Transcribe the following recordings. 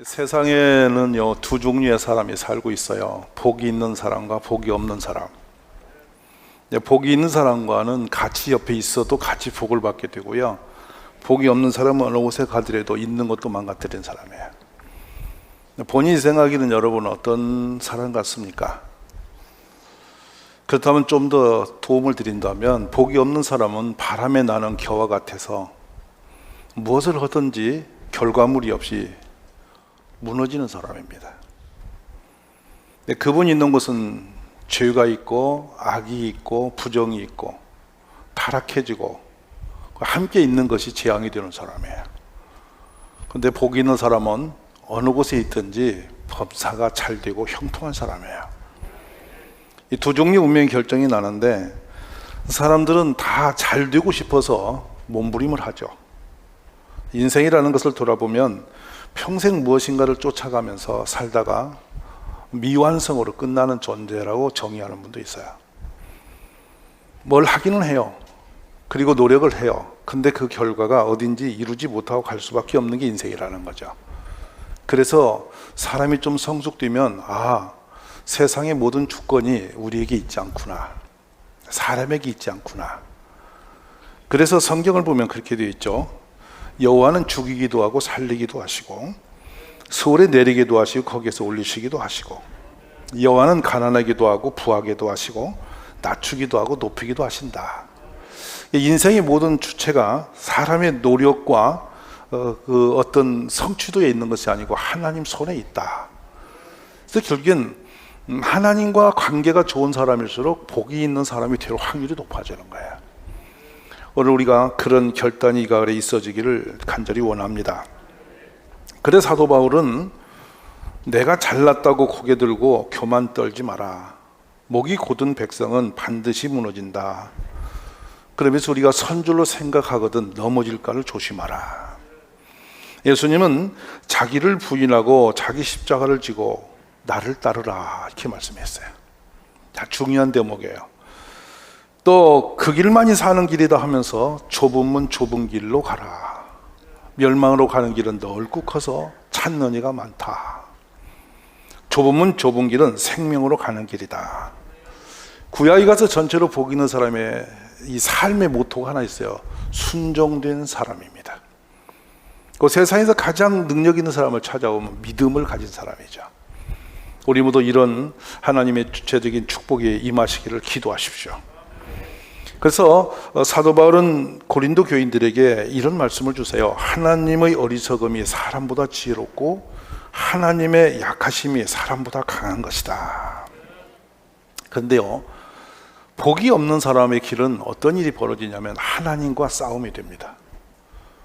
세상에는요, 두 종류의 사람이 살고 있어요. 복이 있는 사람과 복이 없는 사람. 복이 있는 사람과는 같이 옆에 있어도 같이 복을 받게 되고요, 복이 없는 사람은 어느 곳에 가더라도 있는 것도 망가뜨린 사람이에요. 본인이 생각하기는 여러분 어떤 사람 같습니까? 그렇다면 좀 더 도움을 드린다면, 복이 없는 사람은 바람에 나는 겨와 같아서 무엇을 하든지 결과물이 없이 무너지는 사람입니다. 그분이 있는 곳은 죄가 있고 악이 있고 부정이 있고 타락해지고 함께 있는 것이 재앙이 되는 사람이에요. 그런데 복이 있는 사람은 어느 곳에 있든지 범사가 잘 되고 형통한 사람이에요. 이 두 종류의 운명의 결정이 나는데, 사람들은 다 잘 되고 싶어서 몸부림을 하죠. 인생이라는 것을 돌아보면 평생 무엇인가를 쫓아가면서 살다가 미완성으로 끝나는 존재라고 정의하는 분도 있어요. 뭘 하기는 해요. 그리고 노력을 해요. 근데 그 결과가 어딘지 이루지 못하고 갈 수밖에 없는 게 인생이라는 거죠. 그래서 사람이 좀 성숙되면, 세상의 모든 주권이 우리에게 있지 않구나, 사람에게 있지 않구나. 그래서 성경을 보면 그렇게 되어 있죠. 여호와는 죽이기도 하고 살리기도 하시고, 서울에 내리기도 하시고 거기에서 올리시기도 하시고, 여호와는 가난하기도 하고 부하게도 하시고 낮추기도 하고 높이기도 하신다. 인생의 모든 주체가 사람의 노력과 그 어떤 성취도에 있는 것이 아니고 하나님 손에 있다. 그래서 결국엔 하나님과 관계가 좋은 사람일수록 복이 있는 사람이 될 확률이 높아지는 거예요. 오늘 우리가 그런 결단이 이 가을에 있어지기를 간절히 원합니다. 그래서 사도 바울은 내가 잘났다고 고개 들고 교만 떨지 마라. 목이 곧은 백성은 반드시 무너진다. 그러면서 우리가 선줄로 생각하거든 넘어질까를 조심하라. 예수님은 자기를 부인하고 자기 십자가를 지고 나를 따르라, 이렇게 말씀했어요. 자, 중요한 대목이에요. 또 그 길만이 사는 길이다 하면서 좁은 문 좁은 길로 가라. 멸망으로 가는 길은 넓고 커서 찾는 이가 많다. 좁은 문 좁은 길은 생명으로 가는 길이다. 구약에 가서 전체로 복 있는 사람의 이 삶의 모토가 하나 있어요. 순종된 사람입니다. 그 세상에서 가장 능력 있는 사람을 찾아오면 믿음을 가진 사람이죠. 우리 모두 이런 하나님의 주체적인 축복에 임하시기를 기도하십시오. 그래서 사도 바울은 고린도 교인들에게 이런 말씀을 주세요. 하나님의 어리석음이 사람보다 지혜롭고 하나님의 약하심이 사람보다 강한 것이다. 그런데요, 복이 없는 사람의 길은 어떤 일이 벌어지냐면 하나님과 싸움이 됩니다.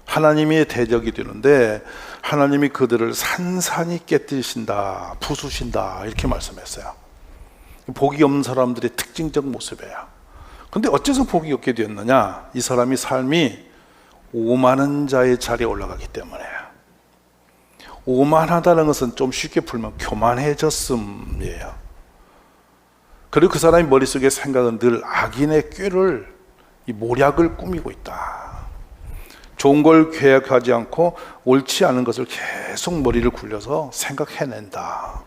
하나님이 대적이 되는데 하나님이 그들을 산산이 깨뜨리신다, 부수신다, 이렇게 말씀했어요. 복이 없는 사람들의 특징적 모습이에요. 근데 어째서 복이 없게 되었느냐? 이 사람이 삶이 오만한 자의 자리에 올라가기 때문에. 오만하다는 것은 좀 쉽게 풀면 교만해졌음이에요. 그리고 그 사람의 머릿속에 생각은 늘 악인의 꾀를, 이 모략을 꾸미고 있다. 좋은 걸 계획하지 않고 옳지 않은 것을 계속 머리를 굴려서 생각해낸다.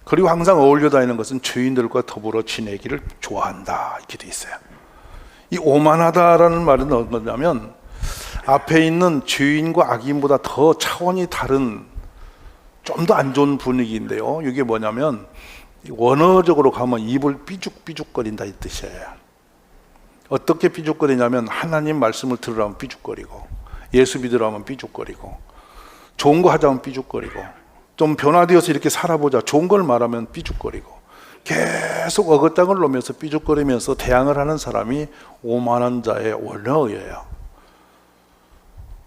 그리고 항상 어울려 다니는 것은 죄인들과 더불어 지내기를 좋아한다, 이렇게 돼 있어요. 이 오만하다라는 말은 뭐냐면 앞에 있는 죄인과 악인보다 더 차원이 다른 좀 더 안 좋은 분위기인데요, 이게 뭐냐면 원어적으로 가면 입을 삐죽삐죽거린다, 이 뜻이에요. 어떻게 삐죽거리냐면 하나님 말씀을 들으라면 삐죽거리고, 예수 믿으라면 삐죽거리고, 좋은 거 하자면 삐죽거리고, 좀 변화되어서 이렇게 살아보자, 좋은 걸 말하면 삐죽거리고, 계속 어긋땅을 놓으면서 삐죽거리면서 대항을 하는 사람이 오만한 자의 원어예요.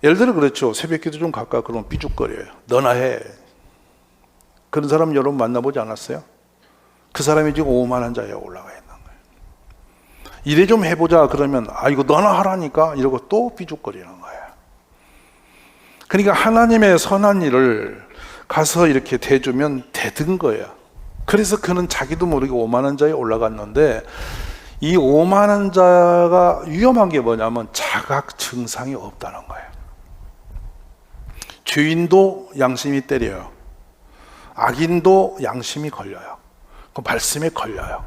예를 들어 그렇죠. 새벽기도 좀 갈까 그러면 삐죽거려요. 너나 해. 그런 사람 여러분 만나보지 않았어요? 그 사람이 지금 오만한 자에 올라가 있는 거예요. 이래 좀 해보자 그러면 이거 너나 하라니까 이러고 또 삐죽거리는 거예요. 그러니까 하나님의 선한 일을 가서 이렇게 대주면 대든 거예요. 그래서 그는 자기도 모르게 오만한 자에 올라갔는데, 이 오만한 자가 위험한 게 뭐냐면 자각 증상이 없다는 거예요. 죄인도 양심이 때려요. 악인도 양심이 걸려요. 그 말씀에 걸려요.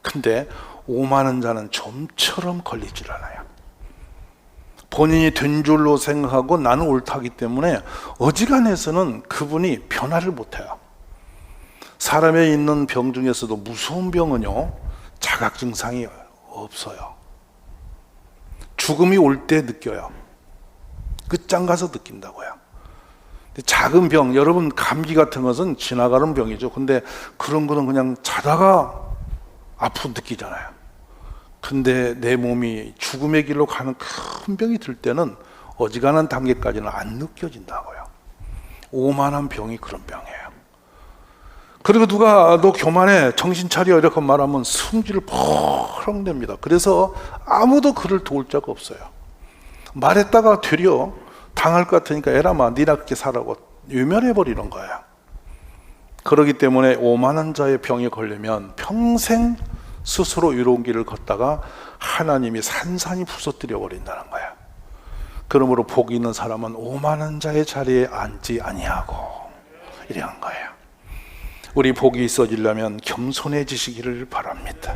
근데 오만한 자는 좀처럼 걸리질 않아요. 본인이 된 줄로 생각하고 나는 옳다기 때문에 어지간해서는 그분이 변화를 못해요. 사람에 있는 병 중에서도 무서운 병은요, 자각 증상이 없어요. 죽음이 올 때 느껴요. 끝장 가서 느낀다고요. 작은 병, 여러분 감기 같은 것은 지나가는 병이죠. 근데 그런 거는 그냥 자다가 아프고 느끼잖아요. 근데 내 몸이 죽음의 길로 가는 큰 병이 들 때는 어지간한 단계까지는 안 느껴진다고요. 오만한 병이 그런 병이에요. 그리고 누가 너 교만해, 정신 차려 이렇게 말하면 성질을 펑 냅니다. 그래서 아무도 그를 도울 자가 없어요. 말했다가 되려 당할 것 같으니까 에라마 니나 그렇게 살라고 외면해버리는 거예요. 그렇기 때문에 오만한 자의 병에 걸리면 평생 스스로 이로운 길을 걷다가 하나님이 산산이 부서뜨려 버린다는 거예요. 그러므로 복이 있는 사람은 오만한 자의 자리에 앉지 아니하고 이런 거예요. 우리 복이 있어지려면 겸손해지시기를 바랍니다.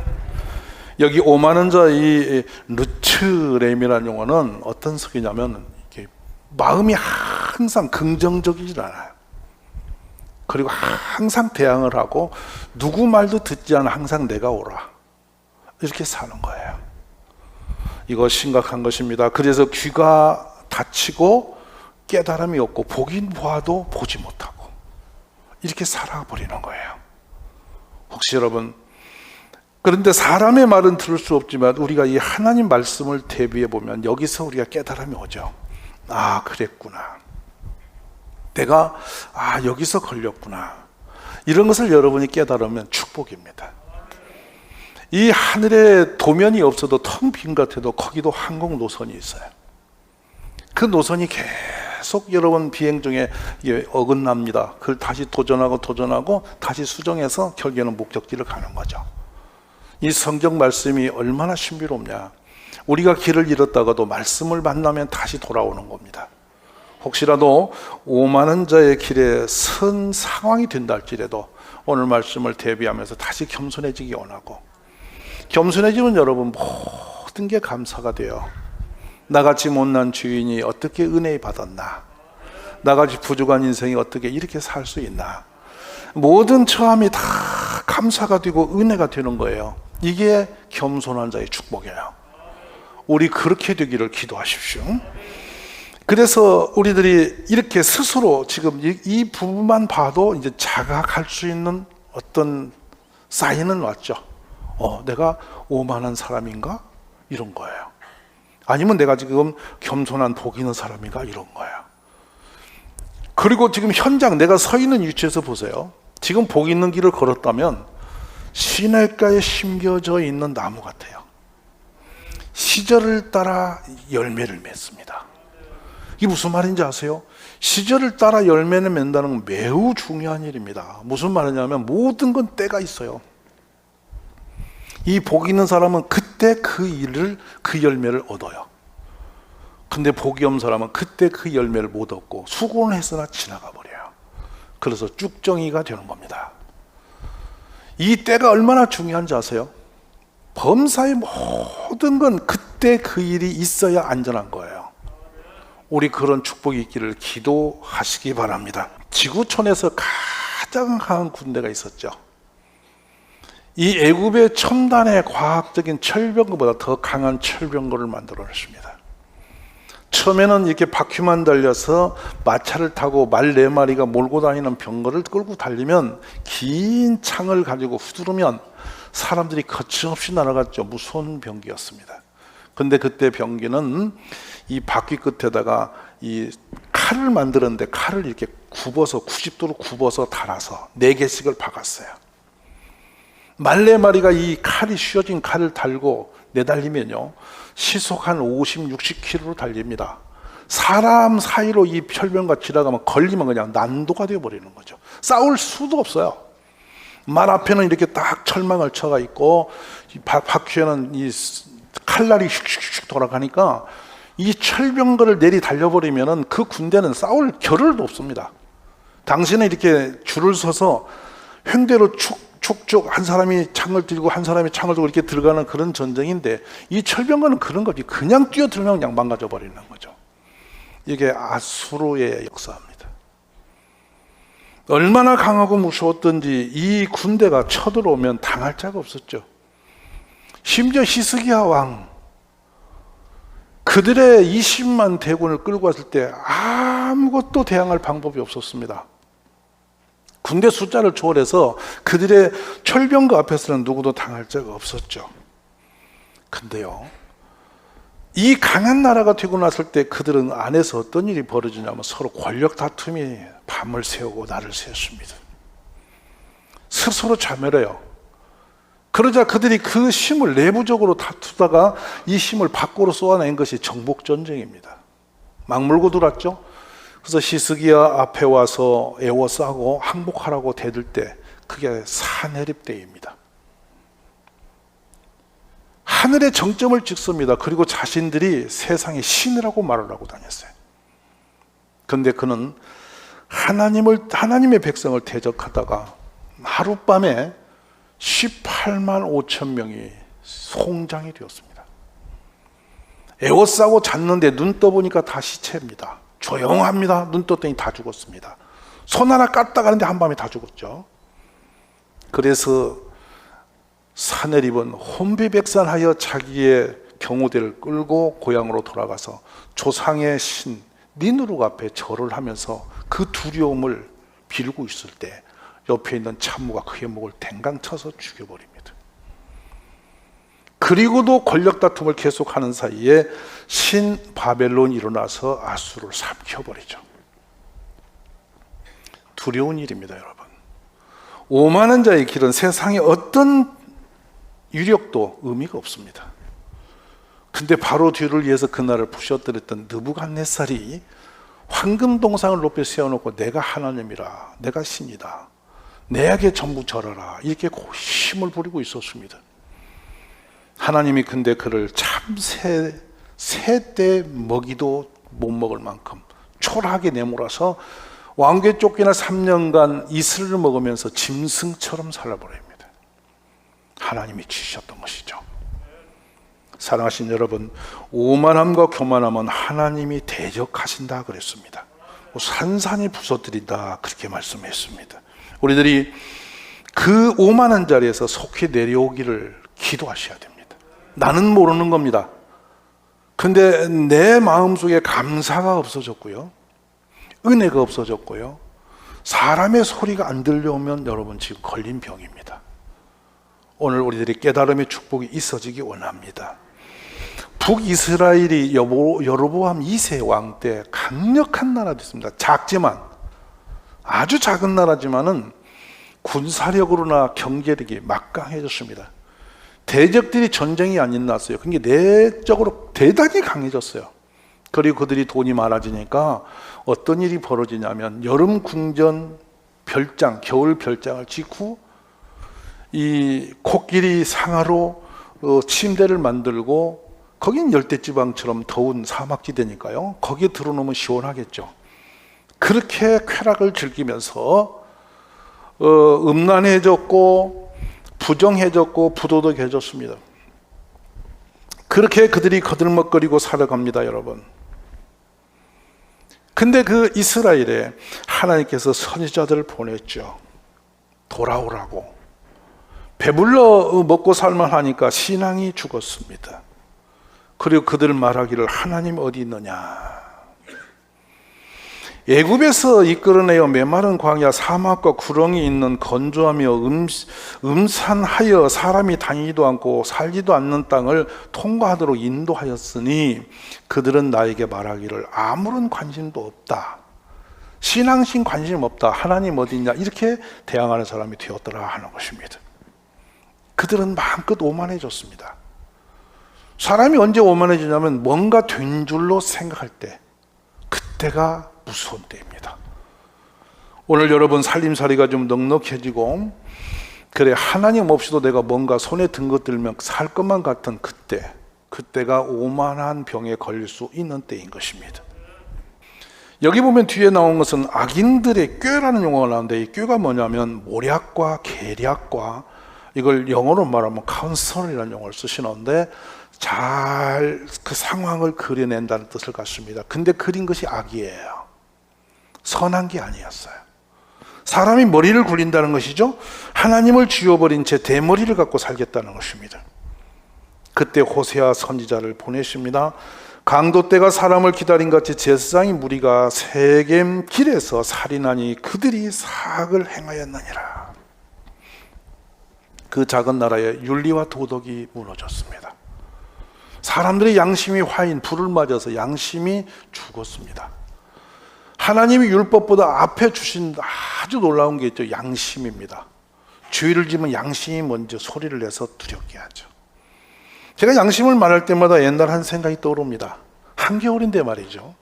여기 오만한 자 이 르츠렘이라는 용어는 어떤 속이냐면 마음이 항상 긍정적이질 않아요. 그리고 항상 대항을 하고 누구 말도 듣지 않아 항상 내가 옳아 이렇게 사는 거예요. 이거 심각한 것입니다. 그래서 귀가 닫히고 깨달음이 없고 보긴 보아도 보지 못하고 이렇게 살아버리는 거예요. 혹시 여러분, 그런데 사람의 말은 들을 수 없지만 우리가 이 하나님 말씀을 대비해 보면 여기서 우리가 깨달음이 오죠. 아, 그랬구나. 내가 여기서 걸렸구나. 이런 것을 여러분이 깨달으면 축복입니다. 이 하늘에 도면이 없어도 텅 빈 같아도 거기도 항공 노선이 있어요. 그 노선이 계속 여러분 비행 중에 어긋납니다. 그걸 다시 도전하고 다시 수정해서 결국에는 목적지를 가는 거죠. 이 성경 말씀이 얼마나 신비롭냐. 우리가 길을 잃었다가도 말씀을 만나면 다시 돌아오는 겁니다. 혹시라도 오만한 자의 길에 선 상황이 된다 할지라도 오늘 말씀을 대비하면서 다시 겸손해지기 원하고, 겸손해지면 여러분 모든 게 감사가 돼요. 나같이 못난 주인이 어떻게 은혜 받았나, 나같이 부족한 인생이 어떻게 이렇게 살 수 있나, 모든 처함이 다 감사가 되고 은혜가 되는 거예요. 이게 겸손한 자의 축복이에요. 우리 그렇게 되기를 기도하십시오. 그래서 우리들이 이렇게 스스로 지금 이 부분만 봐도 이제 자각할 수 있는 어떤 사인은 왔죠. 내가 오만한 사람인가? 이런 거예요. 아니면 내가 지금 겸손한 복 있는 사람인가? 이런 거예요. 그리고 지금 현장 내가 서 있는 위치에서 보세요. 지금 복 있는 길을 걸었다면 시냇가에 심겨져 있는 나무 같아요. 시절을 따라 열매를 맺습니다. 이게 무슨 말인지 아세요? 시절을 따라 열매를 맺는다는 건 매우 중요한 일입니다. 무슨 말이냐면 모든 건 때가 있어요. 이 복 있는 사람은 그때 그 열매를 얻어요. 근데 복이 없는 사람은 그때 그 열매를 못 얻고 수고는 했으나 지나가 버려요. 그래서 쭉정이가 되는 겁니다. 이 때가 얼마나 중요한지 아세요? 범사의 모든 건 그때 그 일이 있어야 안전한 거예요. 우리 그런 축복이 있기를 기도하시기 바랍니다. 지구촌에서 가장 강한 군대가 있었죠. 이 애굽의 첨단의 과학적인 철병거보다 더 강한 철병거를 만들어냈습니다. 처음에는 이렇게 바퀴만 달려서 마차를 타고 말 4마리가 몰고 다니는 병거를 끌고 달리면 긴 창을 가지고 휘두르면 사람들이 거침없이 날아갔죠. 무서운 병기였습니다. 근데 그때 병기는 이 바퀴 끝에다가 이 칼을 만들었는데 칼을 이렇게 굽어서 90도로 굽어서 달아서 4개씩을 박았어요. 말 4마리가 이 칼이 휘어진 칼을 달고 내달리면요 시속 한 50, 60km로 달립니다. 사람 사이로 이 철병과 지나가면 걸리면 그냥 난도가 되어버리는 거죠. 싸울 수도 없어요. 말 앞에는 이렇게 딱 철망을 쳐가 있고 바퀴에는 이 칼날이 슉슉슉 돌아가니까 이 철병거를 내리 달려버리면 그 군대는 싸울 겨를도 없습니다. 당신은 이렇게 줄을 서서 횡대로 축축 한 사람이 창을 들고 한 사람이 창을 들고 이렇게 들어가는 그런 전쟁인데, 이 철병거는 그런 거지. 그냥 뛰어들면 그냥 망가져 버리는 거죠. 이게 아수르의 역사입니다. 얼마나 강하고 무서웠던지 이 군대가 쳐들어오면 당할 자가 없었죠. 심지어 히스기야 왕, 그들의 20만 대군을 끌고 왔을 때 아무것도 대항할 방법이 없었습니다. 군대 숫자를 초월해서 그들의 철병거 앞에서는 누구도 당할 자가 없었죠. 근데요, 이 강한 나라가 되고 났을 때 그들은 안에서 어떤 일이 벌어지냐면 서로 권력 다툼이 밤을 새우고 날을 새웠습니다. 스스로 자멸해요. 그러자 그들이 그 힘을 내부적으로 다투다가 이 힘을 밖으로 쏘아낸 것이 정복전쟁입니다. 막 물고 들어왔죠. 그래서 히스기야 앞에 와서 애워싸고 항복하라고 대들 때 그게 사내립 때입니다. 하늘의 정점을 찍습니다. 그리고 자신들이 세상의 신이라고 말을 하고 다녔어요. 그런데 그는 하나님의 백성을 대적하다가 하룻밤에 18만 5천 명이 송장이 되었습니다. 애워싸고 잤는데 눈 떠보니까 다 시체입니다. 조용합니다. 눈 떴더니 다 죽었습니다. 손 하나 깠다 가는데 한밤에 다 죽었죠. 그래서 사내립은 혼비백산하여 자기의 경호대를 끌고 고향으로 돌아가서 조상의 신 니누르 앞에 절을 하면서 그 두려움을 빌고 있을 때 옆에 있는 참모가 그의 목을 댕강 쳐서 죽여버립니다. 그리고도 권력 다툼을 계속하는 사이에 신 바벨론이 일어나서 아수르를 삼켜버리죠. 두려운 일입니다, 여러분. 오만한 자의 길은 세상에 어떤 유력도 의미가 없습니다. 근데 바로 뒤를 위해서 그날을 부셔뜨렸던 느부갓네살이 황금 동상을 높이 세워놓고 내가 하나님이라, 내가 신이다, 내에게 전부 절하라, 이렇게 힘을 부리고 있었습니다. 하나님이 근데 그를 참새 때 먹이도 못 먹을 만큼 초라하게 내몰아서 왕궤 쫓기나 3년간 이슬을 먹으면서 짐승처럼 살아버립니다. 하나님이 지셨던 것이죠. 사랑하신 여러분, 오만함과 교만함은 하나님이 대적하신다 그랬습니다. 산산이 부서뜨린다 그렇게 말씀했습니다. 우리들이 그 오만한 자리에서 속히 내려오기를 기도하셔야 됩니다. 나는 모르는 겁니다. 근데 내 마음속에 감사가 없어졌고요, 은혜가 없어졌고요, 사람의 소리가 안 들려오면 여러분 지금 걸린 병입니다. 오늘 우리들이 깨달음의 축복이 있어지기 원합니다. 북이스라엘이 여로보암 2세 왕 때 강력한 나라였습니다. 작지만, 아주 작은 나라지만은 군사력으로나 경제력이 막강해졌습니다. 대적들이 전쟁이 안 일어났어요. 그게 내적으로 대단히 강해졌어요. 그리고 그들이 돈이 많아지니까 어떤 일이 벌어지냐면 여름 궁전 별장, 겨울 별장을 짓고 이 코끼리 상하로 침대를 만들고, 거긴 열대지방처럼 더운 사막지대니까요, 거기에 들어놓으면 시원하겠죠. 그렇게 쾌락을 즐기면서 음란해졌고 부정해졌고 부도덕해졌습니다. 그렇게 그들이 거들먹거리고 살아갑니다, 여러분. 근데 그 이스라엘에 하나님께서 선지자들을 보냈죠. 돌아오라고. 배불러 먹고 살만 하니까 신앙이 죽었습니다. 그리고 그들 말하기를 하나님 어디 있느냐. 애굽에서 이끌어내어 메마른 광야 사막과 구렁이 있는 건조하며 음산하여 사람이 다니지도 않고 살지도 않는 땅을 통과하도록 인도하였으니 그들은 나에게 말하기를 아무런 관심도 없다, 신앙심 관심 없다, 하나님 어디 있냐, 이렇게 대항하는 사람이 되었더라 하는 것입니다. 그들은 마음껏 오만해졌습니다. 사람이 언제 오만해지냐면 뭔가 된 줄로 생각할 때, 그때가 무서운 때입니다. 오늘 여러분 살림살이가 좀 넉넉해지고, 그래 하나님 없이도 내가 뭔가 손에 든 것 들면 살 것만 같은 그때, 그때가 오만한 병에 걸릴 수 있는 때인 것입니다. 여기 보면 뒤에 나온 것은 악인들의 꾀라는 용어가 나오는데, 이 꾀가 뭐냐면 모략과 계략과, 이걸 영어로 말하면 카운슬이라는 용어를 쓰시는데, 잘 그 상황을 그려낸다는 뜻을 갖습니다. 근데 그린 것이 악이에요. 선한 게 아니었어요. 사람이 머리를 굴린다는 것이죠. 하나님을 지워버린 채 대머리를 갖고 살겠다는 것입니다. 그때 호세아 선지자를 보내십니다. 강도 때가 사람을 기다린 같이 제사장의 무리가 세겜 길에서 살인하니 그들이 사악을 행하였느니라. 그 작은 나라의 윤리와 도덕이 무너졌습니다. 사람들의 양심이 화인 불을 맞아서 양심이 죽었습니다. 하나님이 율법보다 앞에 주신 아주 놀라운 게 있죠. 양심입니다. 죄를 지면 양심이 먼저 소리를 내서 두렵게 하죠. 제가 양심을 말할 때마다 옛날 한 생각이 떠오릅니다. 한겨울인데 말이죠.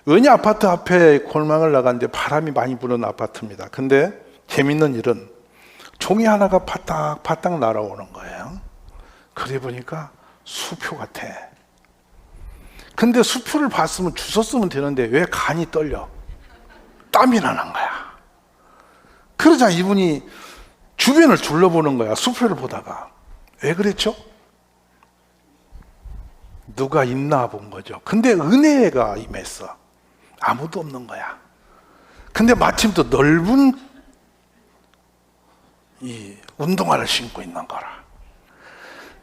은희 아파트 앞에 골망을 나갔는데 바람이 많이 부는 아파트입니다. 근데 재밌는 일은 종이 하나가 파닥파닥 날아오는 거예요. 그래 보니까 수표 같아. 근데 수표를 봤으면 주웠으면 되는데 왜 간이 떨려? 땀이 나는 거야. 그러자 이분이 주변을 둘러보는 거야. 수표를 보다가. 왜 그랬죠? 누가 있나 본 거죠. 근데 은혜가 임했어. 아무도 없는 거야. 근데 마침 또 넓은 이 운동화를 신고 있는 거라.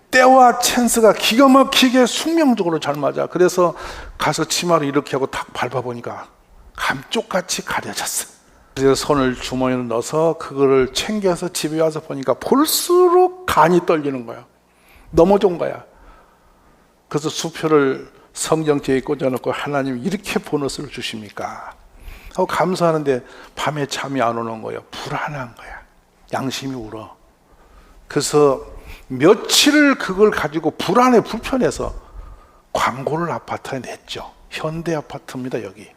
때와 찬스가 기가 막히게 숙명적으로 잘 맞아. 그래서 가서 치마를 이렇게 하고 탁 밟아보니까 감쪽같이 가려졌어. 그래서 손을 주머니에 넣어서 그거를 챙겨서 집에 와서 보니까 볼수록 간이 떨리는 거야. 넘어진 거야. 그래서 수표를 성경책에 꽂아놓고 하나님 이렇게 보너스를 주십니까? 하고 감사하는데 밤에 잠이 안 오는 거예요. 불안한 거야. 양심이 울어. 그래서 며칠을 그걸 가지고 불안해 불편해서 광고를 아파트에 냈죠. 현대 아파트입니다. 여기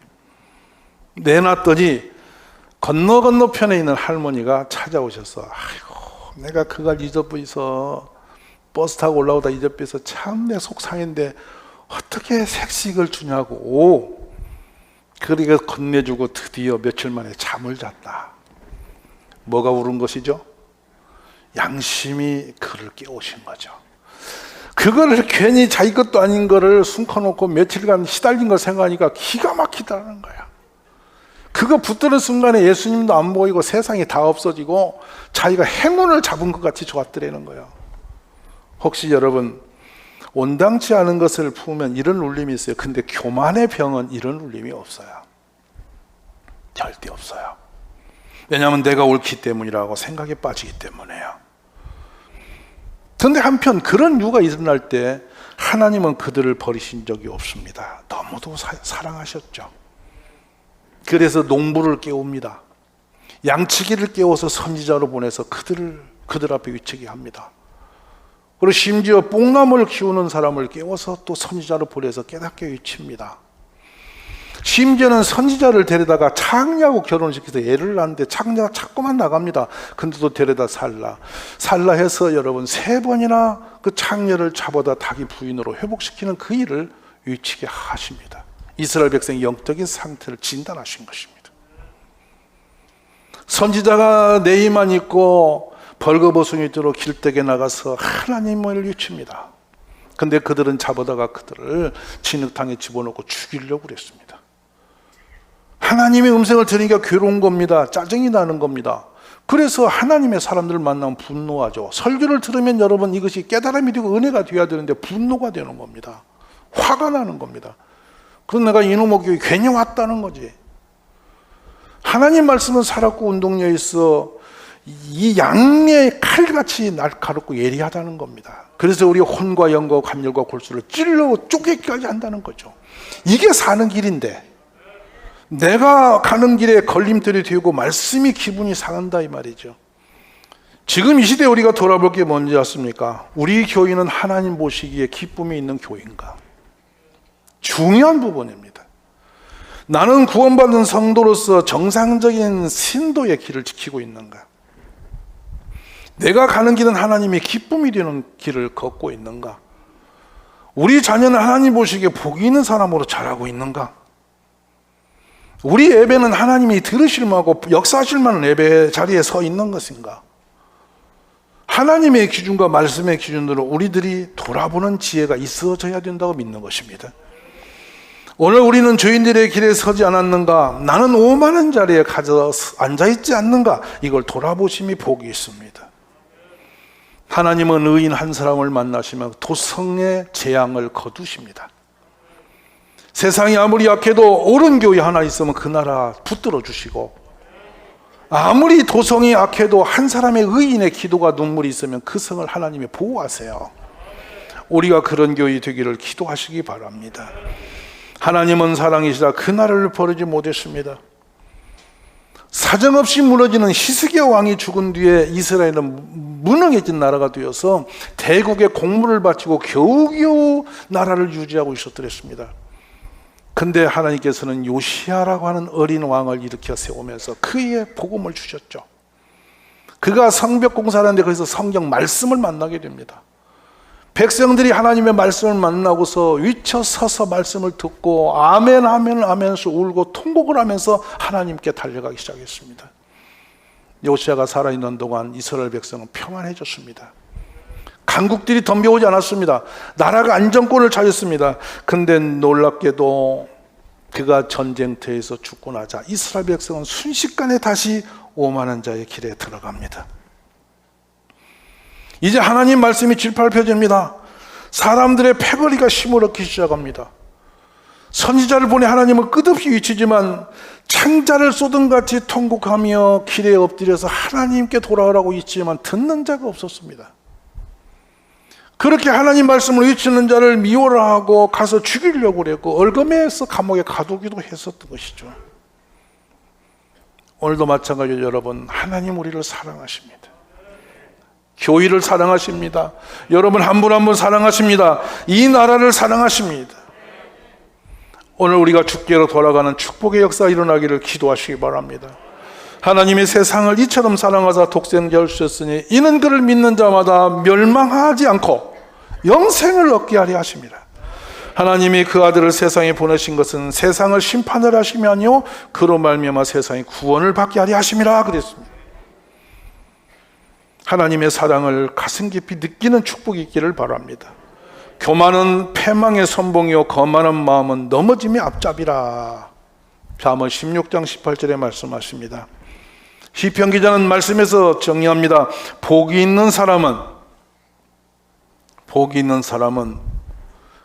내놨더니 건너편에 있는 할머니가 찾아오셔서 아이고 내가 그걸 잊어버려서 버스 타고 올라오다 잊어버려서 참 내 속상했는데 어떻게 색식을 주냐고. 그러니까 건네주고 드디어 며칠 만에 잠을 잤다. 뭐가 울은 것이죠? 양심이 그를 깨우신 거죠. 그거를 괜히 자기 것도 아닌 거를 숨겨놓고 며칠간 시달린 걸 생각하니까 기가 막히다는 거야. 그거 붙드는 순간에 예수님도 안 보이고 세상이 다 없어지고 자기가 행운을 잡은 것 같이 좋았더라는 거예요. 혹시 여러분 온당치 않은 것을 품으면 이런 울림이 있어요. 근데 교만의 병은 이런 울림이 없어요. 절대 없어요. 왜냐하면 내가 옳기 때문이라고 생각에 빠지기 때문에요. 그런데 한편 그런 이유가 일어날 때 하나님은 그들을 버리신 적이 없습니다. 너무도 사랑하셨죠. 그래서 농부를 깨웁니다. 양치기를 깨워서 선지자로 보내서 그들 앞에 위치게 합니다. 그리고 심지어 뽕나무를 키우는 사람을 깨워서 또 선지자로 보내서 깨닫게 위칩니다. 심지어는 선지자를 데려다가 창녀하고 결혼시켜서 애를 낳는데 창녀가 자꾸만 나갑니다. 근데도 데려다 살라 해서 여러분 3번이나 그 창녀를 잡아다 자기 부인으로 회복시키는 그 일을 위치게 하십니다. 이스라엘 백성의 영적인 상태를 진단하신 것입니다. 선지자가 내의만 입고 벌거벗은 위로 길댁에 나가서 하나님을 외칩니다. 근데 그들은 잡아다가 그들을 진흙탕에 집어넣고 죽이려고 그랬습니다. 하나님의 음성을 들으니까 괴로운 겁니다. 짜증이 나는 겁니다. 그래서 하나님의 사람들을 만나면 분노하죠. 설교를 들으면 여러분 이것이 깨달음이 되고 은혜가 되어야 되는데 분노가 되는 겁니다. 화가 나는 겁니다. 그럼 내가 이놈의 교회 괜히 왔다는 거지. 하나님 말씀은 살았고 운동력에 있어 이 양의 칼같이 날카롭고 예리하다는 겁니다. 그래서 우리 혼과 영과 관절과 골수를 찔러 쪼개기까지 한다는 거죠. 이게 사는 길인데 내가 가는 길에 걸림돌이 되고 말씀이 기분이 상한다 이 말이죠. 지금 이 시대에 우리가 돌아볼 게 뭔지 아십니까? 우리 교회는 하나님 보시기에 기쁨이 있는 교회인가? 중요한 부분입니다. 나는 구원받은 성도로서 정상적인 신도의 길을 지키고 있는가? 내가 가는 길은 하나님의 기쁨이 되는 길을 걷고 있는가? 우리 자녀는 하나님 보시기에 복이 있는 사람으로 자라고 있는가? 우리 예배는 하나님이 들으실 만하고 역사하실 만한 예배 자리에 서 있는 것인가? 하나님의 기준과 말씀의 기준으로 우리들이 돌아보는 지혜가 있어져야 된다고 믿는 것입니다. 오늘 우리는 죄인들의 길에 서지 않았는가? 나는 오만한 자리에 앉아있지 않는가? 이걸 돌아보심이 복이 있습니다. 하나님은 의인 한 사람을 만나시면 도성의 재앙을 거두십니다. 세상이 아무리 약해도 옳은 교회 하나 있으면 그 나라 붙들어 주시고, 아무리 도성이 악해도 한 사람의 의인의 기도가 눈물이 있으면 그 성을 하나님이 보호하세요. 우리가 그런 교회 되기를 기도하시기 바랍니다. 하나님은 사랑이시라 그 나라를 버리지 못했습니다. 사정없이 무너지는 히스기야 왕이 죽은 뒤에 이스라엘은 무능해진 나라가 되어서 대국의 공물을 바치고 겨우겨우 나라를 유지하고 있었더랬습니다. 근데 하나님께서는 요시야라고 하는 어린 왕을 일으켜 세우면서 그의 복음을 주셨죠. 그가 성벽 공사하는데 거기서 성경 말씀을 만나게 됩니다. 백성들이 하나님의 말씀을 만나고서 위쳐 서서 말씀을 듣고 아멘 아멘 하면서 울고 통곡을 하면서 하나님께 달려가기 시작했습니다. 요시야가 살아있는 동안 이스라엘 백성은 평안해졌습니다. 강국들이 덤벼오지 않았습니다. 나라가 안정권을 차졌습니다. 근데 놀랍게도 그가 전쟁터에서 죽고 나자 이스라엘 백성은 순식간에 다시 오만한 자의 길에 들어갑니다. 이제 하나님 말씀이 질팔펴집니다. 사람들의 패거리가 힘을 얻기 시작합니다. 선지자를 보내 하나님은 끝없이 외치지만 창자를 쏟음같이 통곡하며 길에 엎드려서 하나님께 돌아오라고 외치지만 듣는 자가 없었습니다. 그렇게 하나님 말씀을 외치는 자를 미워라 하고 가서 죽이려고 그랬고 얼검에서 감옥에 가두기도 했었던 것이죠. 오늘도 마찬가지로 여러분, 하나님 우리를 사랑하십니다. 교회를 사랑하십니다. 여러분 한 분 한 분 사랑하십니다. 이 나라를 사랑하십니다. 오늘 우리가 주께로 돌아가는 축복의 역사가 일어나기를 기도하시기 바랍니다. 하나님이 세상을 이처럼 사랑하사 독생자를 주셨으니 이는 그를 믿는 자마다 멸망하지 않고 영생을 얻게 하려 하십니다. 하나님이 그 아들을 세상에 보내신 것은 세상을 심판을 하심이 아니요 그로 말미암아 세상이 구원을 받게 하려 하심이라 그랬습니다. 하나님의 사랑을 가슴 깊이 느끼는 축복이 있기를 바랍니다. 교만은 패망의 선봉이요 거만한 마음은 넘어짐의 앞잡이라. 잠언 16장 18절에 말씀하십니다. 시편 기자는 말씀에서 정리합니다. 복이 있는 사람은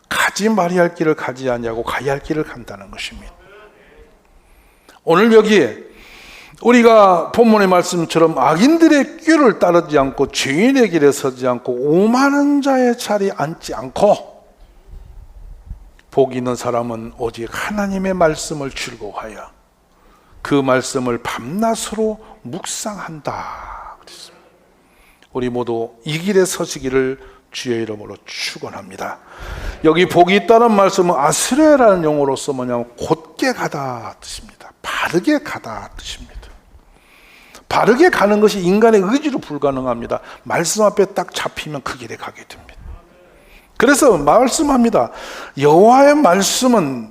가지 말아야 할 길을 가지 아니하고 가야 할 길을 간다는 것입니다. 오늘 여기에 우리가 본문의 말씀처럼 악인들의 꾀를 따르지 않고 죄인의 길에 서지 않고 오만한 자의 자리에 앉지 않고 복 있는 사람은 오직 하나님의 말씀을 즐거워하여 그 말씀을 밤낮으로 묵상한다 그랬습니다. 우리 모두 이 길에 서시기를 주의 이름으로 축원합니다. 여기 복이 있다는 말씀은 아스레라는 용어로서 뭐냐면 곧게 가다 뜻입니다. 바르게 가다 뜻입니다. 바르게 가는 것이 인간의 의지로 불가능합니다. 말씀 앞에 딱 잡히면 그 길에 가게 됩니다. 그래서 말씀합니다. 여호와의 말씀은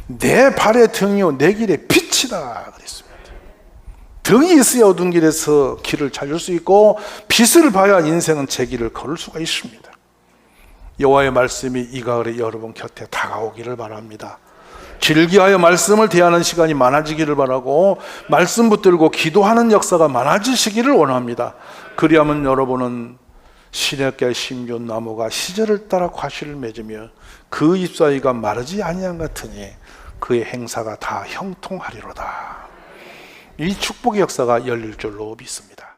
내 발의 등이요 내 길의 빛이다 그랬습니다. 등이 있어야 어두운 길에서 길을 찾을 수 있고 빛을 봐야 인생은 제 길을 걸을 수가 있습니다. 여호와의 말씀이 이 가을에 여러분 곁에 다가오기를 바랍니다. 즐기하여 말씀을 대하는 시간이 많아지기를 바라고 말씀 붙들고 기도하는 역사가 많아지시기를 원합니다. 그리하면 여러분은 시냇가의 심준 나무가 시절을 따라 과실을 맺으며 그 잎사귀가 마르지 아니한 같으니 그의 행사가 다 형통하리로다. 이 축복의 역사가 열릴 줄로 믿습니다.